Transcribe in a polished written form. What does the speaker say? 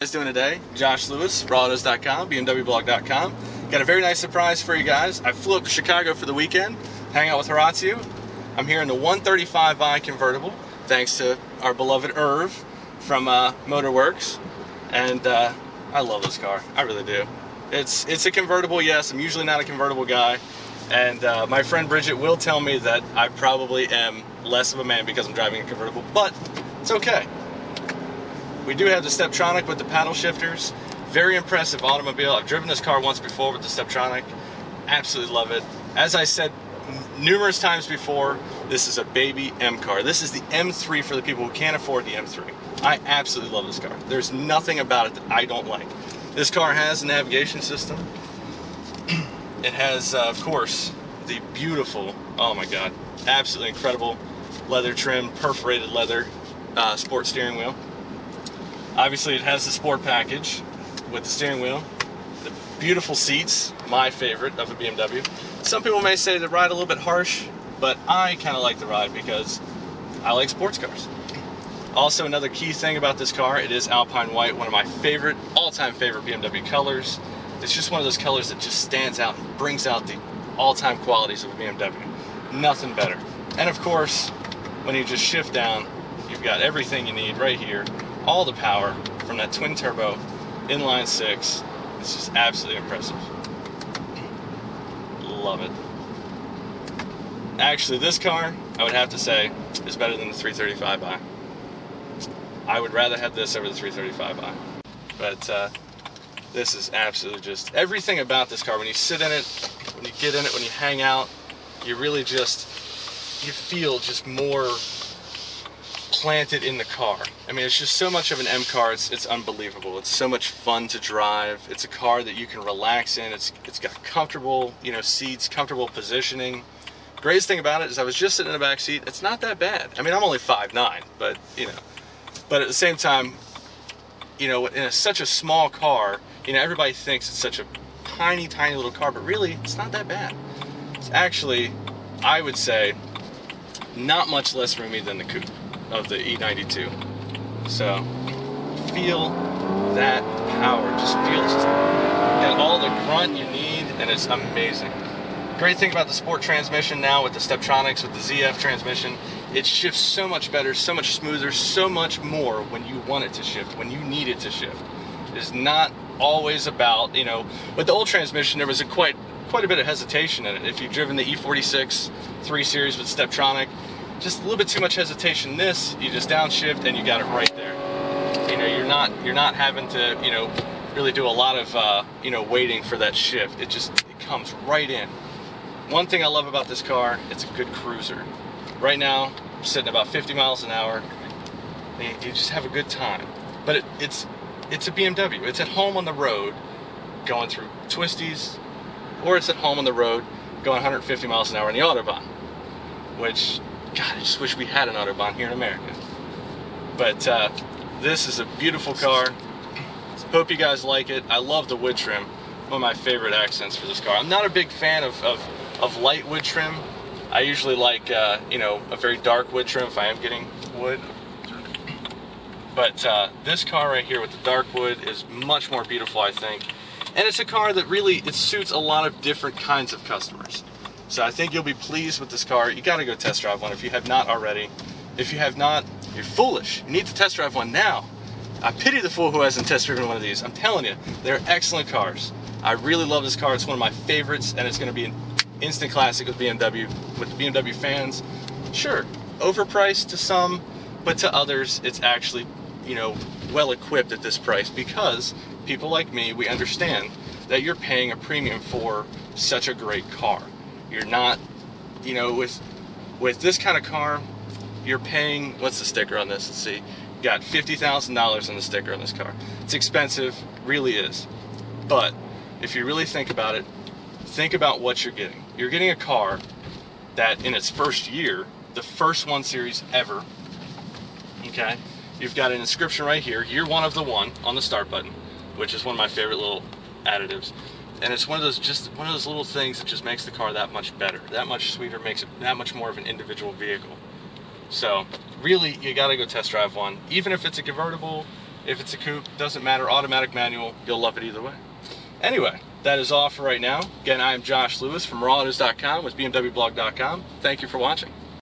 Guys doing today? Josh Lewis, rawautos.com, BMWblog.com. Got a very nice surprise for you guys. I flew up to Chicago for the weekend, hang out with Horatio. I'm here in the 135i convertible, thanks to our beloved Irv from Motorworks, and I love this car. I really do. It's a convertible, yes. I'm usually not a convertible guy, and my friend Bridget will tell me that I probably am less of a man because I'm driving a convertible, but it's okay. We do have the Steptronic with the paddle shifters. Very impressive automobile. I've driven this car once before with the Steptronic. Absolutely love it. As I said numerous times before, this is a baby M car. This is the M3 for the people who can't afford the M3. I absolutely love this car. There's nothing about it that I don't like. This car has a navigation system. It has, of course, the beautiful, oh my God, absolutely incredible leather trim, perforated leather sport steering wheel. Obviously, it has the sport package with the steering wheel, the beautiful seats, my favorite of a BMW. Some people may say the ride a little bit harsh, but I kind of like the ride because I like sports cars. Also, another key thing about this car, it is Alpine White, one of my favorite, all-time favorite BMW colors. It's just one of those colors that just stands out and brings out the all-time qualities of a BMW. Nothing better. And of course, when you just shift down, you've got everything you need right here. All the power from that twin turbo inline six. It's just absolutely impressive. Love it. Actually, this car, I would have to say, is better than the 335i. I would rather have this over the 335i. But this is absolutely just everything about this car. When you sit in it, when you get in it, when you hang out, you really just, you feel just more planted in the car. I mean, it's just so much of an M car, it's unbelievable. It's so much fun to drive. It's a car that you can relax in. It's got comfortable, you know, seats, comfortable positioning. Greatest thing about it is I was just sitting in the back seat. It's not that bad. I mean, I'm only 5'9", but you know, but at the same time, you know, in such a small car, you know, everybody thinks it's such a tiny, tiny little car, but really, it's not that bad. It's actually, I would say, not much less roomy than the coupe of the E92. So feel that power, just feel just got all the grunt you need, and it's amazing. Great thing about the sport transmission now with the Steptronics, with the ZF transmission, it shifts so much better, so much smoother, so much more when you want it to shift, when you need it to shift. It is not always about, you know, with the old transmission there was quite a bit of hesitation in it. If you've driven the E46 3 Series with Steptronic, just a little bit too much hesitation. This, you just downshift and you got it right there. You know, you're not having to, you know, really do a lot of you know, waiting for that shift. It comes right in. One thing I love about this car, it's a good cruiser. Right now, I'm sitting about 50 miles an hour. And you just have a good time. But it's a BMW. It's at home on the road, going through twisties, or it's at home on the road, going 150 miles an hour on the Autobahn, which, God, I just wish we had an Autobahn here in America. But this is a beautiful car. Hope you guys like it. I love the wood trim. One of my favorite accents for this car. I'm not a big fan of light wood trim. I usually like, you know, a very dark wood trim if I am getting wood. But this car right here with the dark wood is much more beautiful, I think. And it's a car that really, it suits a lot of different kinds of customers. So I think you'll be pleased with this car. You gotta go test drive one if you have not already. If you have not, you're foolish. You need to test drive one now. I pity the fool who hasn't test driven one of these. I'm telling you, they're excellent cars. I really love this car. It's one of my favorites, and it's gonna be an instant classic with BMW, with the BMW fans. Sure, overpriced to some, but to others, it's actually, you know, well equipped at this price because people like me, we understand that you're paying a premium for such a great car. You're not, you know, with this kind of car, you're paying, what's the sticker on this? Let's see. You got $50,000 on the sticker on this car. It's expensive, really is. But if you really think about it, think about what you're getting. You're getting a car that in its first year, the first 1 Series ever, okay? You've got an inscription right here, year 1 of the 1 on the start button, which is one of my favorite little additives. And it's one of those little things that just makes the car that much better, that much sweeter, makes it that much more of an individual vehicle. So really, you gotta go test drive one. Even if it's a convertible, If it's a coupe, doesn't matter, automatic, manual, you'll love it either way. Anyway, that is all for right now. Again, I am Josh Lewis from rawautos.com with BMWblog.com. Thank you for watching.